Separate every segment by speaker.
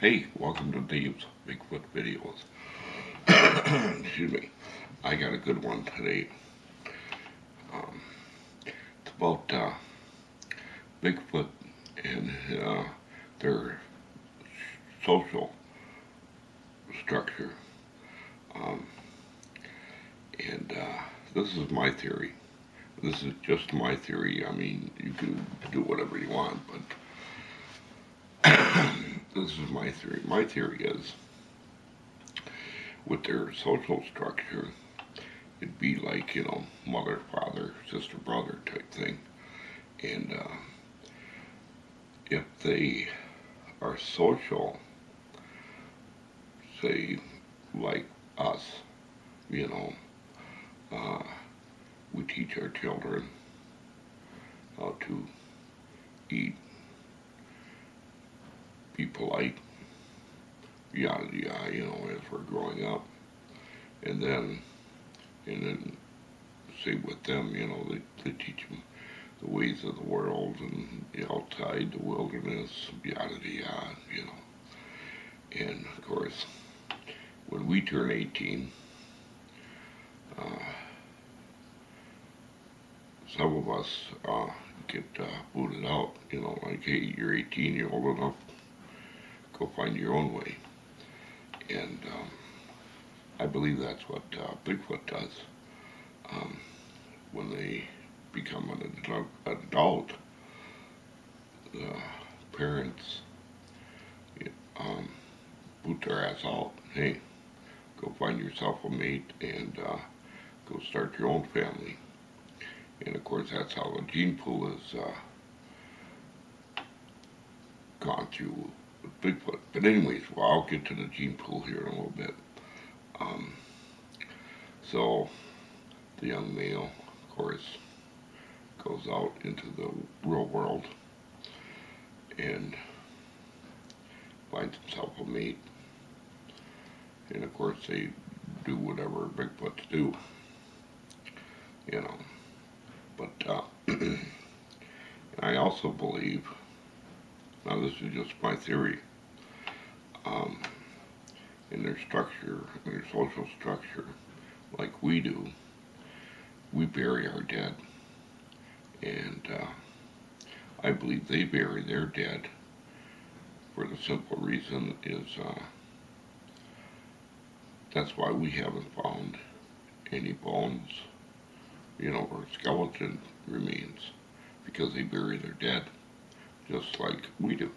Speaker 1: Hey, welcome to Dave's Bigfoot videos. Excuse me. I got a good one today. It's about Bigfoot and their social structure. Um, and this is my theory. This is just my theory. I mean, you can do whatever you want, but this is my theory. My theory is, with their social structure, it'd be like, mother, father, sister, brother type thing. And if they are social, say, like us, you know, uh, we teach our children how to eat, be polite, yada yada, as we're growing up. And then say with them, they teach them the ways of the world and the outside, the wilderness, yada yada. And of course, when we turn 18, some of us get booted out, like, hey, you're 18, you're old enough, go find your own way. And I believe that's what Bigfoot does. When they become an adult, the parents boot their ass out. Hey, go find yourself a mate and go start your own family. And of course, that's how the gene pool is gone through with Bigfoot. But anyways, well, I'll get to the gene pool here in a little bit. So the young male, of course, goes out into the real world and finds himself a mate. And of course, they do whatever Bigfoots do, But I also believe, now this is just my theory, in their structure, in their social structure, like we do, we bury our dead. And I believe they bury their dead for the simple reason is that's why we haven't found any bones, or skeleton remains, because they bury their dead just like we do.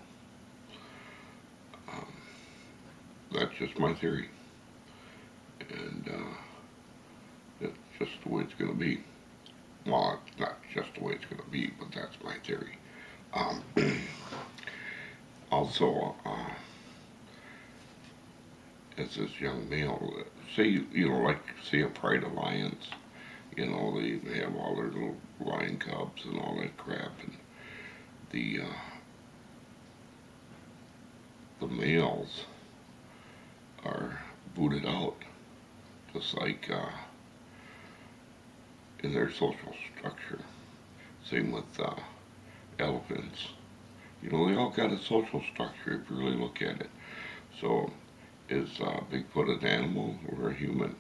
Speaker 1: That's just my theory, and that's just the way it's going to be. Well, it's not just the way it's going to be, but that's my theory. Also, as this young male, say, say a pride of lions, they have all their little lion cubs and all that crap, and the males are booted out, just like in their social structure. Same with elephants. They all got a social structure if you really look at it. So, is Bigfoot an animal or a human?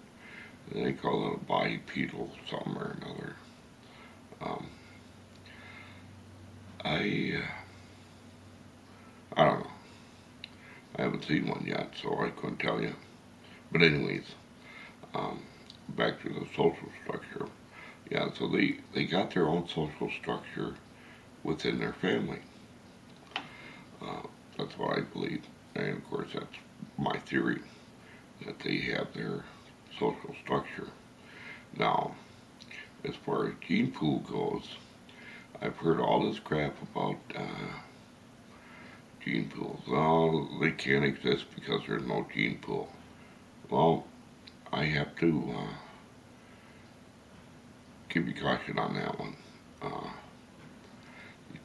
Speaker 1: They call it a bipedal something or another. I don't know. I haven't seen one yet, so I couldn't tell you. But anyways, back to the social structure. Yeah, so they got their own social structure within their family. That's what I believe. And of course, that's my theory, that they have their social structure. Now, as far as gene pool goes, I've heard all this crap about gene pools. Oh, they can't exist because there's no gene pool. Well, I have to give you caution on that one.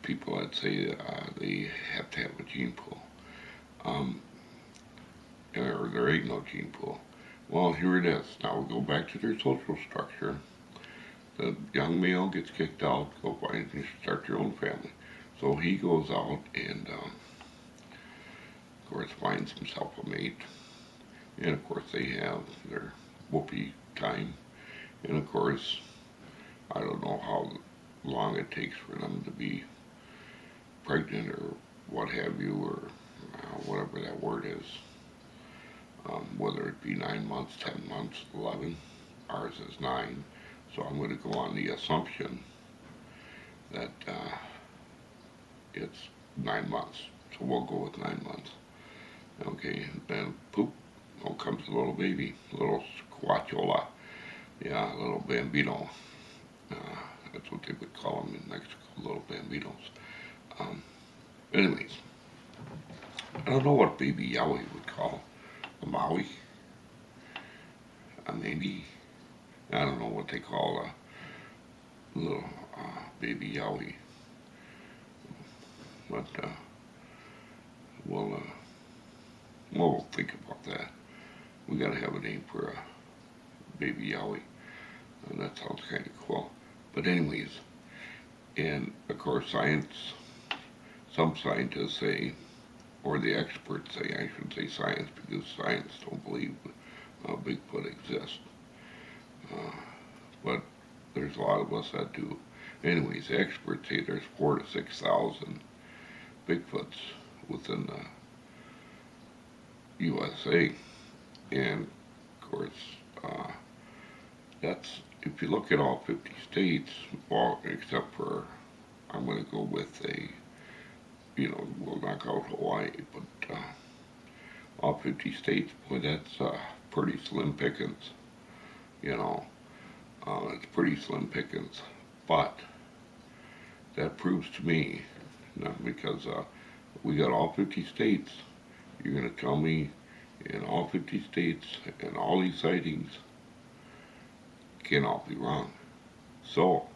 Speaker 1: People that say they have to have a gene pool, or there ain't no gene pool. Well, here it is. Now we'll go back to their social structure. The young male gets kicked out, go find and start your own family. So he goes out and course, finds himself a mate. And of course, they have their whoopee time. And of course, I don't know how long it takes for them to be pregnant or what have you, or whatever that word is. Whether it be 9 months, 10 months, 11. Ours is 9. So I'm going to go on the assumption that it's 9 months. So we'll go with 9 months. Okay, then poop, out comes a little baby, a little squatchola. Yeah, a little bambino. That's what they would call them in Mexico, little bambinos. Anyways, I don't know what baby Yowie would call a Maui. Maybe. I don't know what they call a little baby Yowie. But we'll think about that. We gotta have a name for a baby Yowie. And that sounds kind of cool. But anyways, and of course some scientists say, or the experts say, I shouldn't say science because science don't believe Bigfoot exists. But there's a lot of us that do. Anyways, the experts say there's 4,000 to 6,000 Bigfoots within the USA. And of course, that's, if you look at all 50 states, well, except for, I'm going to go with we'll knock out Hawaii, but all 50 states, boy, that's pretty slim pickings, it's pretty slim pickings, but that proves to me, not because we got all 50 states, you're going to tell me in all 50 states and all these sightings can't all be wrong. So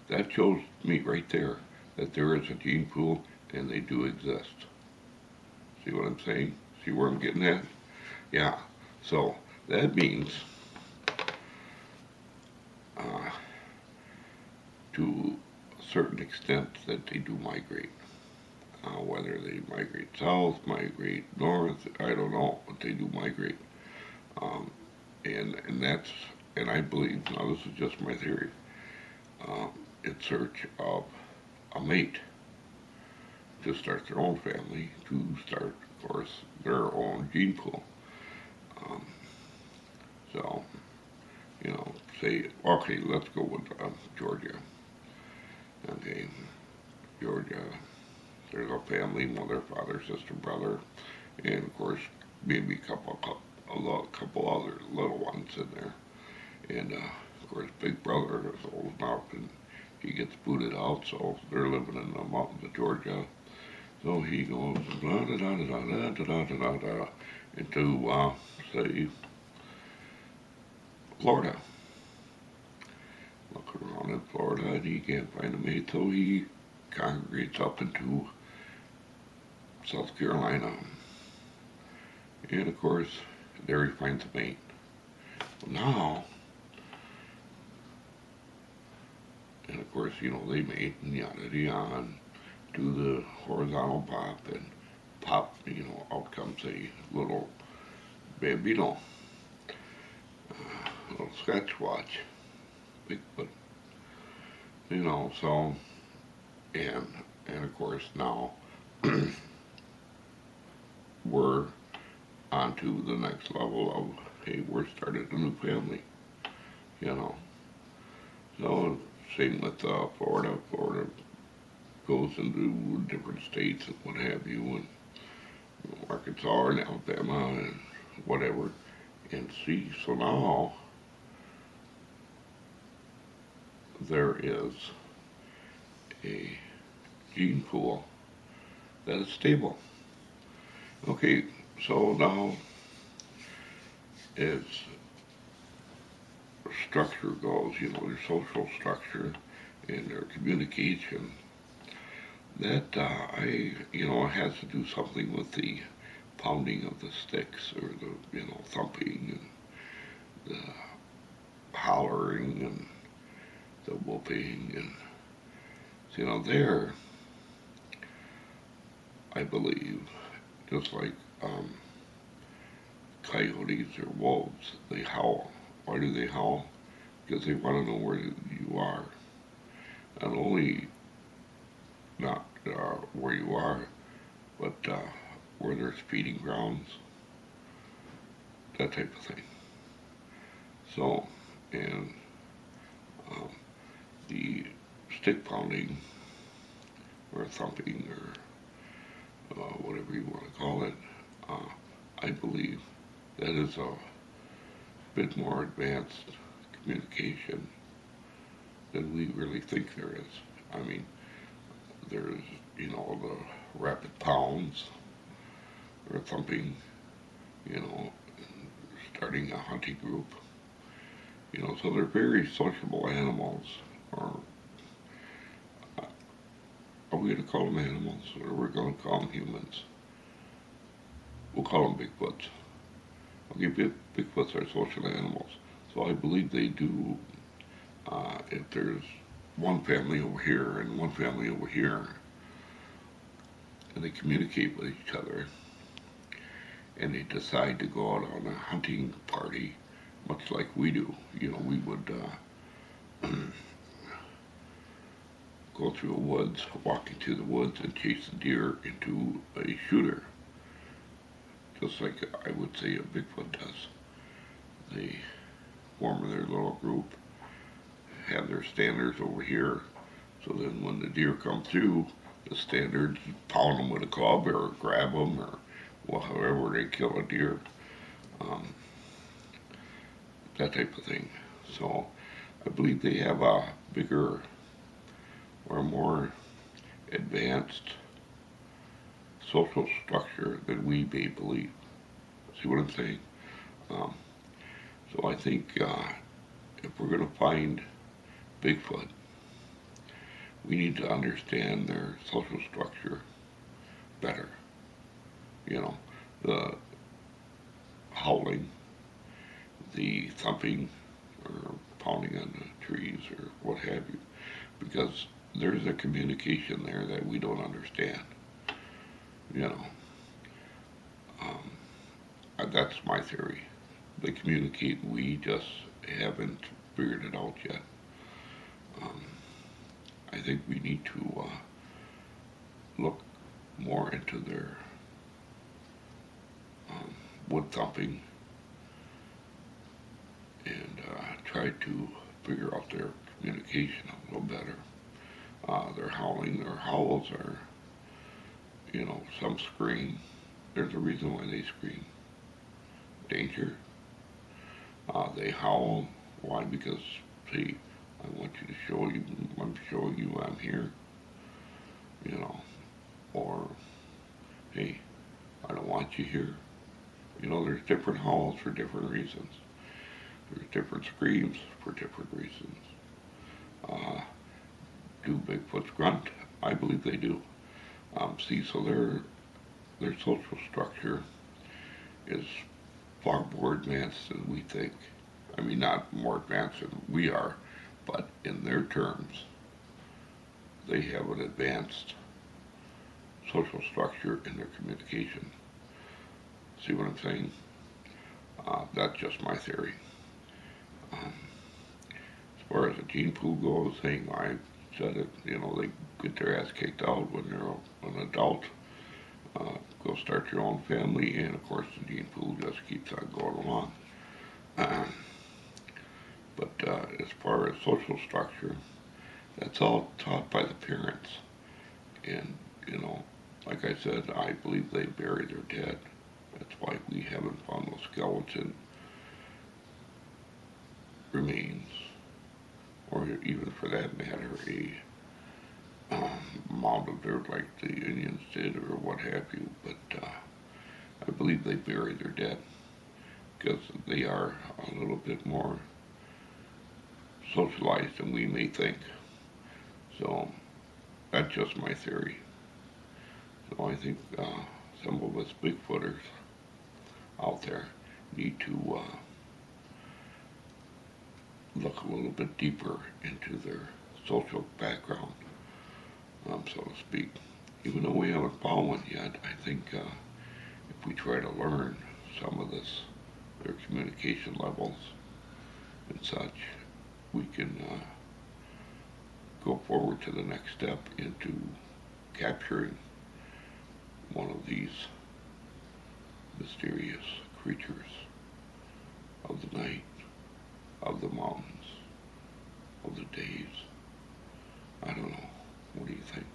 Speaker 1: that shows me right there that there is a gene pool and they do exist. See what I'm saying? See where I'm getting at? Yeah. So that means to a certain extent that they do migrate. Whether they migrate south, migrate north, I don't know, but they do migrate. And I believe, now this is just my theory, in search of a mate to start their own family, to start, of course, their own gene pool. So, say, okay, let's go with Georgia. Okay, Georgia, there's a family, mother, father, sister, brother, and of course, maybe a couple other little ones in there. And of course, Big Brother is old enough, and he gets booted out, so they're living in the mountains of Georgia. So he goes da da da da da da da da da into say Florida. Look around in Florida, and he can't find a mate, so he congregates up into South Carolina. And of course, there he finds a mate. Well, now, and of course, they mate and yada yada, and do the horizontal pop, and pop, out comes a little bambino, little Sasquatch, Bigfoot, so, and of course now, we're on to the next level of, hey, we're starting a new family, So, same with Florida. Florida goes into different states and what have you, and Arkansas and Alabama and whatever. And see, so now there is a gene pool that is stable. Okay, so now as structure goes, their social structure and their communication, that it has to do something with the pounding of the sticks, or the thumping and the hollering and the whooping, and there, I believe, just like um, coyotes or wolves, they howl. Why do they howl? Because they want to know where you are. Not only not where you are, but where there's feeding grounds, that type of thing. So, and um, the stick pounding or thumping or whatever you want to call it, I believe that is a bit more advanced communication than we really think there is. I mean, there's, the rapid pounds or thumping, you know, starting a hunting group, so they're very sociable animals, or are we going to call them animals, or we're going to call them humans? We'll call them Bigfoots. Okay, Bigfoots are social animals, so I believe they do, if there's one family over here and one family over here, and they communicate with each other, and they decide to go out on a hunting party, much like we do. We would go through the woods, walk into the woods, and chase the deer into a shooter, just like I would say a Bigfoot does. They form their little group, have their standards over here, so then when the deer come through, the standards pound them with a club or grab them or however they kill a deer, that type of thing. So I believe they have a bigger or more advanced social structure than we may believe. See what I'm saying? Um, so I think if we're going to find Bigfoot, we need to understand their social structure better. The howling, the thumping, or pounding on the trees, or what have you, because there's a communication there that we don't understand. That's my theory. They communicate, we just haven't figured it out yet. I think we need to look more into their wood thumping and try to figure out their communication a little better. Their howling, their howls are, some scream. There's a reason why they scream. Danger. They howl. Why? Because, see, I want you to show you, I'm showing you I'm here. Or, hey, I don't want you here. There's different howls for different reasons. There's different screams for different reasons. Do Bigfoots grunt? I believe they do. So their social structure is far more advanced than we think. I mean, not more advanced than we are, but in their terms, they have an advanced social structure in their communication. See what I'm saying? That's just my theory. As far as the gene pool goes, saying I said it, they get their ass kicked out when they're an adult. Go start your own family, and of course the gene pool just keeps on going along. But as far as social structure, that's all taught by the parents. And, like I said, I believe they bury their dead. That's why we haven't found those skeleton remains, or even for that matter, a mound of dirt like the Indians did, or what have you. But I believe they bury their dead because they are a little bit more socialized than we may think. So that's just my theory. So I think some of us Bigfooters out there need to look a little bit deeper into their social background, so to speak. Even though we haven't found one yet, I think if we try to learn some of this, their communication levels and such, we can go forward to the next step into capturing one of these mysterious creatures of the night, of the mountains, of the days. I don't know. What do you think?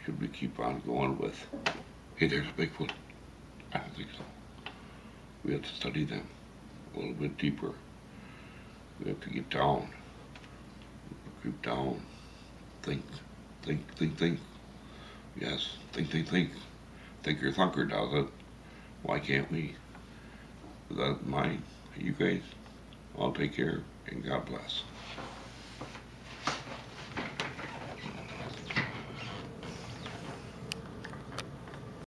Speaker 1: Should we keep on going with, hey, there's a Bigfoot? I don't think so. We have to study them a little bit deeper. We have to get down, creep down, think. Yes, think. Think your thunker does it. Why can't we? With that in mind, you guys all take care and God bless.